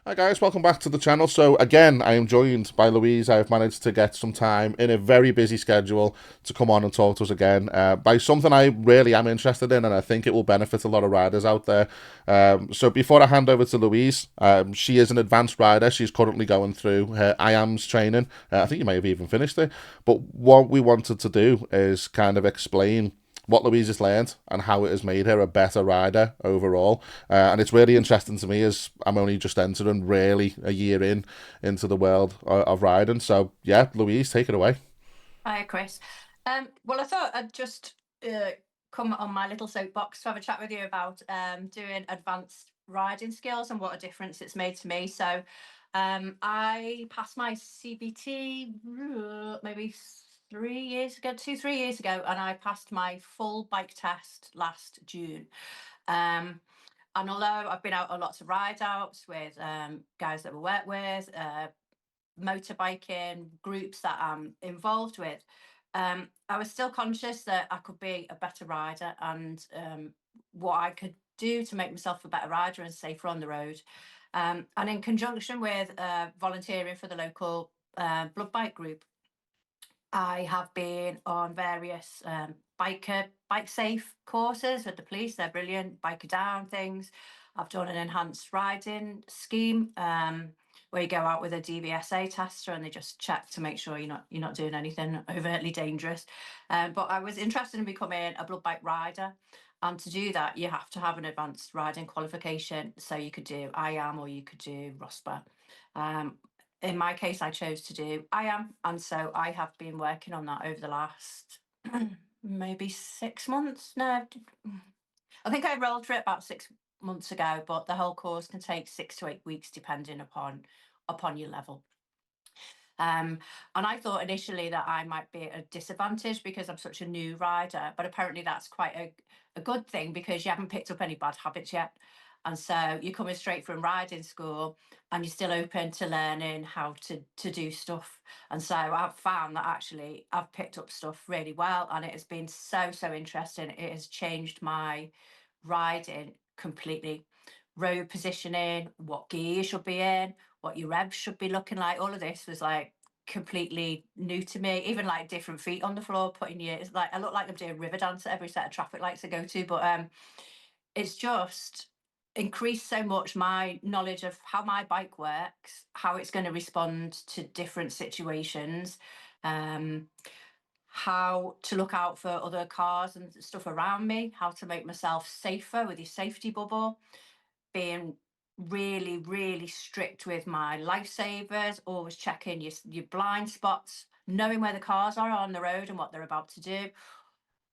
Hi guys, welcome back to the channel. So again, I am joined by Louise. I've managed to get some time in a very busy schedule to come on and talk to us again by something I really am interested in, and I think it will benefit a lot of riders out there. So before I hand over to Louise, she is an advanced rider. She's currently going through her IAMS training. I think you may have even finished it. But what we wanted to do is kind of explain what Louise has learned and how it has made her a better rider overall. And it's really interesting to me as I'm only just entering really a year into the world of riding. So yeah, Louise, take it away. Hi, Chris. Well, I thought I'd just uh, come on my little soapbox to have a chat with you about doing advanced riding skills and what a difference it's made to me. So, I passed my CBT maybe 3 years ago, 3 years ago, and I passed my full bike test last June. Um, and although I've been out on lots of ride outs with guys that we work with, motorbiking groups that I'm involved with, I was still conscious that I could be a better rider and what I could do to make myself a better rider and safer on the road. And in conjunction with volunteering for the local blood bike group, I have been on various bike safe courses with the police. They're brilliant. Biker down things. I've done an enhanced riding scheme where you go out with a DVSA tester and they just check to make sure you're not doing anything overtly dangerous. But I was interested in becoming a blood bike rider. And to do that, you have to have an advanced riding qualification. So you could do IAM or you could do ROSPA. Um, in my case, I chose to do IAM, and so I have been working on that over the last maybe 6 months. No, I think I rolled for it about 6 months ago, but the whole course can take 6 to 8 weeks depending upon your level. And I thought initially that I might be at a disadvantage because I'm such a new rider, but apparently that's quite a good thing because you haven't picked up any bad habits yet. And so you're coming straight from riding school and you're still open to learning how to do stuff. And so I've found that actually I've picked up stuff really well and it has been so interesting. It has changed my riding completely. Road positioning, what gear you should be in, what your revs should be looking like. All of this was like completely new to me. Even like different feet on the floor, putting your it's like I look like I'm doing river dance at every set of traffic lights I go to. But it's just increased so much my knowledge of how my bike works, how it's going to respond to different situations, um, how to look out for other cars and stuff around me, how to make myself safer with your safety bubble, being really strict with my lifesavers, always checking your blind spots, knowing where the cars are on the road and what they're about to do.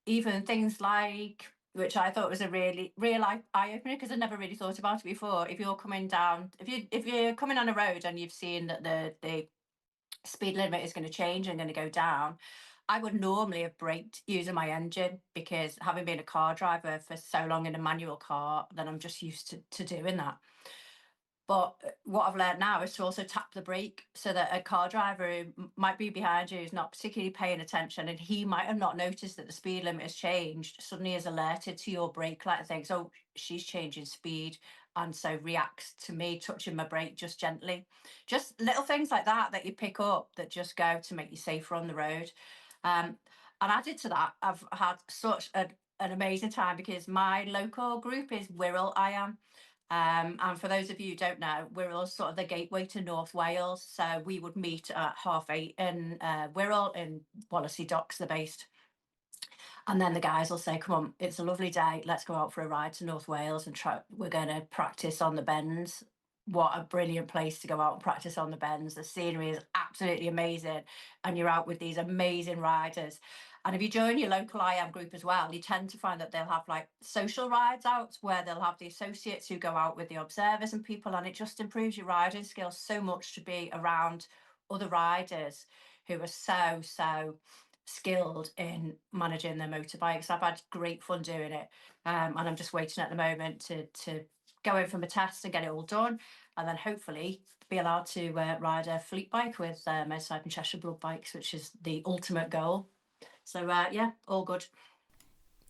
Even things like, which I thought was a really real life eye opener because I never really thought about it before. If you're coming down, if you're coming on a road and you've seen that the speed limit is going to change and going to go down, I would normally have braked using my engine because having been a car driver for so long in a manual car, then I'm just used to doing that. But what I've learned now is to also tap the brake so that a car driver who might be behind you is not particularly paying attention and he might have not noticed that the speed limit has changed, suddenly is alerted to your brake light and thinks, oh, she's changing speed. And so reacts to me touching my brake just gently. Just little things like that that you pick up that just go to make you safer on the road. Um, and added to that, I've had such an amazing time because my local group is Wirral I am. And for those of you who don't know, Wirral's sort of the gateway to North Wales. So we would meet at 8:30 in Wirral in Wallasey Docks, the based. And then the guys will say, come on, it's a lovely day. Let's go out for a ride to North Wales and try. We're going to practice on the bends. What a brilliant place to go out and practice on the bends. The scenery is absolutely amazing. And you're out with these amazing riders. And if you join your local IAM group as well, you tend to find that they'll have like social rides out where they'll have the associates who go out with the observers and people. And it just improves your riding skills so much to be around other riders who are so skilled in managing their motorbikes. I've had great fun doing it, and I'm just waiting at the moment to go in for my test and get it all done, and then hopefully be allowed to ride a fleet bike with Medside and Cheshire Blood Bikes, which is the ultimate goal. So yeah, all good.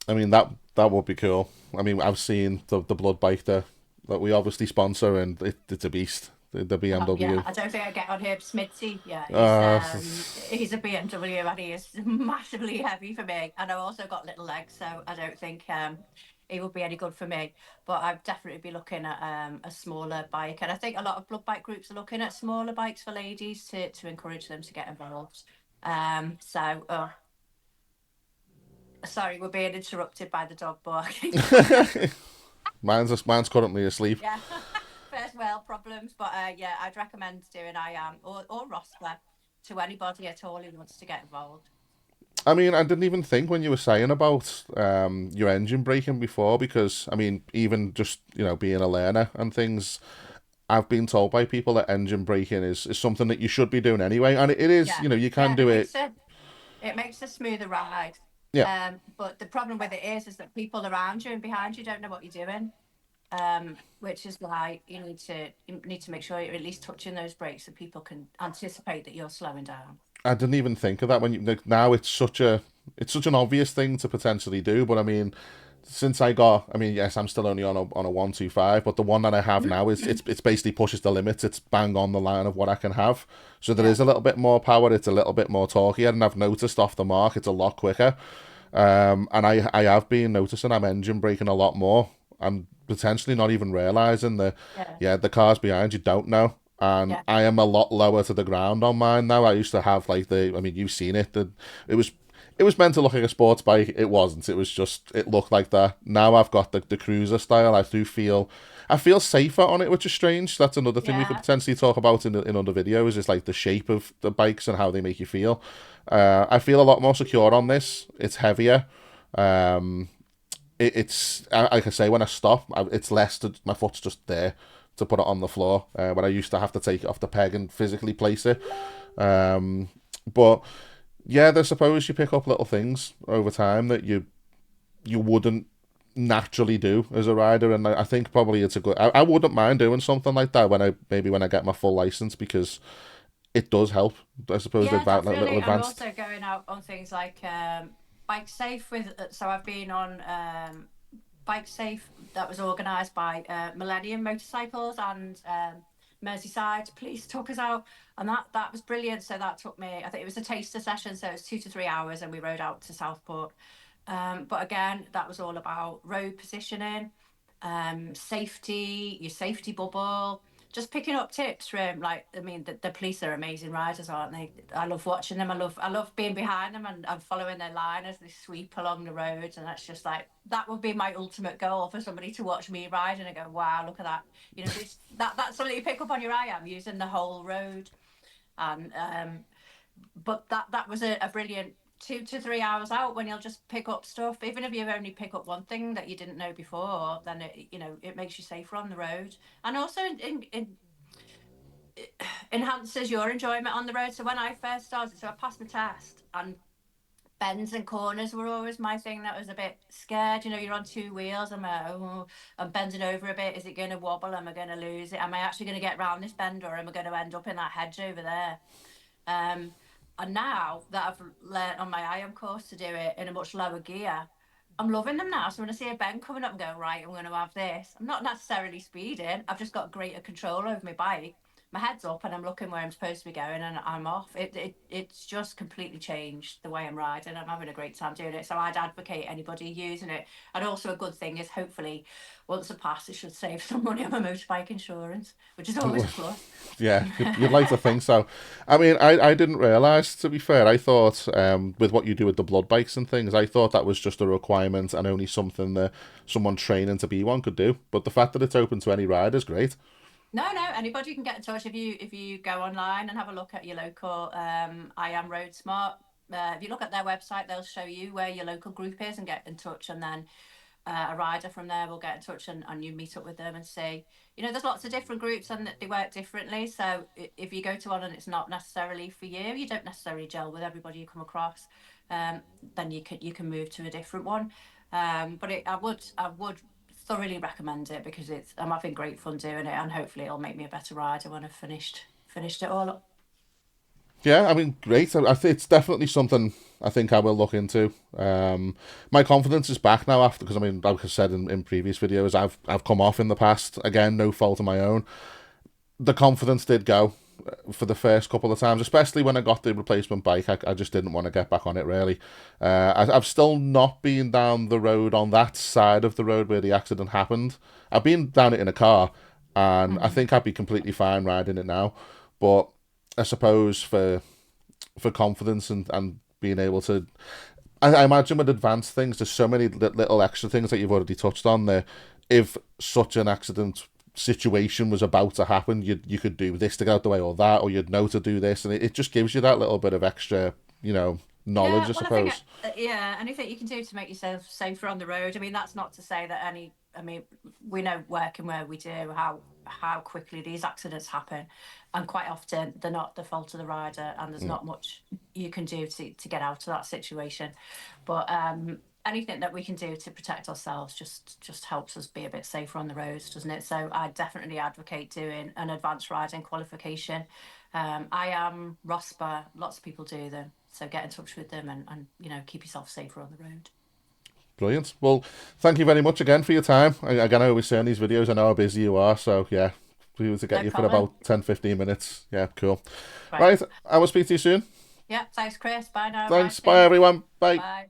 I mean that would be cool. I mean I've seen the blood bike that we obviously sponsor, and it's a beast. the Yeah, BMW. I don't think I get on here. Smithy, yeah, Uh, he's a BMW and he is massively heavy for me. And I've also got little legs, so I don't think he would be any good for me. But I'd definitely be looking at a smaller bike. And I think a lot of blood bike groups are looking at smaller bikes for ladies to encourage them to get involved. Sorry, we're being interrupted by the dog barking. mine's currently asleep. Yeah. First world problems, but yeah, I'd recommend doing I am or Rosper to anybody at all who wants to get involved. I mean, I didn't even think when you were saying about your engine braking before, because I mean, even just being a learner and things, I've been told by people that engine braking is something that you should be doing anyway, and it is. Yeah, You can yeah, do it. it makes a smoother ride. Yeah, But the problem with it is that people around you and behind you don't know what you're doing. Which is why you need to make sure you're at least touching those brakes so people can anticipate that you're slowing down. I didn't even think of that when now it's such an obvious thing to potentially do, but I mean, since I mean, yes, I'm still only on a 125, but the one that I have now is it's basically pushes the limits. It's bang on the line of what I can have. So there Yeah, is a little bit more power. It's a little bit more torquey, and I've noticed off the mark it's a lot quicker. And I have been noticing I'm engine braking a lot more. I'm potentially not even realizing that, yeah, yeah, the cars behind you don't know. And yeah, I am a lot lower to the ground on mine now. I used to have like I mean, you've seen it. It was it was meant to look like a sports bike. It wasn't. It was just, it looked like that. Now I've got the cruiser style. I feel safer on it, which is strange. That's another thing we could yeah. potentially talk about in other videos, is like the shape of the bikes and how they make you feel. I feel a lot more secure on this. It's heavier. Um, like I say, when I stop, it's less. My foot's just there to put it on the floor. When I used to have to take it off the peg and physically place it. But yeah, I suppose you pick up little things over time that you wouldn't naturally do as a rider, and I think probably it's a good. I wouldn't mind doing something like that when I get my full license, because it does help. I suppose Yeah, little definitely. I'm advanced. also going out on things like Bike Safe so I've been on Bike Safe that was organised by Millennium Motorcycles and Merseyside Police took us out, and that was brilliant. So that took me, I think it was a taster session, so it was 2 to 3 hours, and we rode out to Southport. But again, that was all about road positioning, safety, your safety bubble, just picking up tips from, like, I mean, the police are amazing riders, aren't they? I love watching them. I love being behind them and following their line as they sweep along the roads, and that's just like, that would be my ultimate goal, for somebody to watch me ride and go, wow, look at that. That's something you pick up on your eye. I'm using the whole road, and but that was a brilliant 2 to 3 hours out, when you'll just pick up stuff. Even if you only pick up one thing that you didn't know before, then it makes you safer on the road, and also enhances your enjoyment on the road. So when I first started, so I passed my test, and bends and corners were always my thing that was a bit scared. You're on two wheels. I'm bending over a bit. Is it going to wobble? Am I going to lose it? Am I actually going to get round this bend, or am I going to end up in that hedge over there? Um, and now that I've learnt on my IAM course to do it in a much lower gear, I'm loving them now. So when I see a bend coming up, I'm going, right, I'm going to have this. I'm not necessarily speeding. I've just got greater control over my bike. My head's up and I'm looking where I'm supposed to be going, and I'm off. It's just completely changed the way I'm riding. I'm having a great time doing it. So I'd advocate anybody using it. And also a good thing is, hopefully once I pass, it should save some money on my motorbike insurance, which is always a plus. Yeah, you'd like to think so. I mean, I didn't realize, to be fair. I thought, with what you do with the blood bikes and things, I thought that was just a requirement and only something that someone training to be one could do. But the fact that it's open to any rider is great. No, anybody can get in touch. If you go online and have a look at your local I am Road Smart. If you look at their website, they'll show you where your local group is and get in touch, and then a rider from there will get in touch, and you meet up with them and see. There's lots of different groups and they work differently. So if you go to one and it's not necessarily for you, you don't necessarily gel with everybody you come across. Then you can move to a different one. But I would thoroughly recommend it, because I'm having great fun doing it, and hopefully it'll make me a better rider when I've finished it all up. Yeah, I mean, great. It's definitely something I think I will look into. My confidence is back now after, because I mean, like I said in previous videos, I've come off in the past. Again, no fault of my own. the confidence did go for the first couple of times, especially when I got the replacement bike. I just didn't want to get back on it really. I've still not been down the road on that side of the road where the accident happened. I've been down it in a car, and I Mhm. think I'd be completely fine riding it now. But I suppose for confidence and being able to, I imagine with advanced things, there's so many little extra things that you've already touched on there. If such an accident situation was about to happen, you could do this to get out the way, or that, or you'd know to do this, and it just gives you that little bit of extra, knowledge, Yeah, I well, I think, suppose. yeah, anything you can do to make yourself safer on the road. I mean, that's not to say that any. I mean, we know working where we do how quickly these accidents happen, and quite often they're not the fault of the rider, and there's Mm, not much you can do to get out of that situation. But anything that we can do to protect ourselves just helps us be a bit safer on the roads, doesn't it? So I definitely advocate doing an advanced riding qualification. I am ROSPA. Lots of people do them, so get in touch with them and keep yourself safer on the road. brilliant. Well, thank you very much again for your time. Again, I always say in these videos, I know how busy you are, so yeah, we were to get No you for problem. about 10-15 minutes. Yeah, cool. Right. Right, I will speak to you soon. Yeah. Thanks, Chris. Bye now. Ride Thanks. Bye, safe. everyone. Bye. Bye.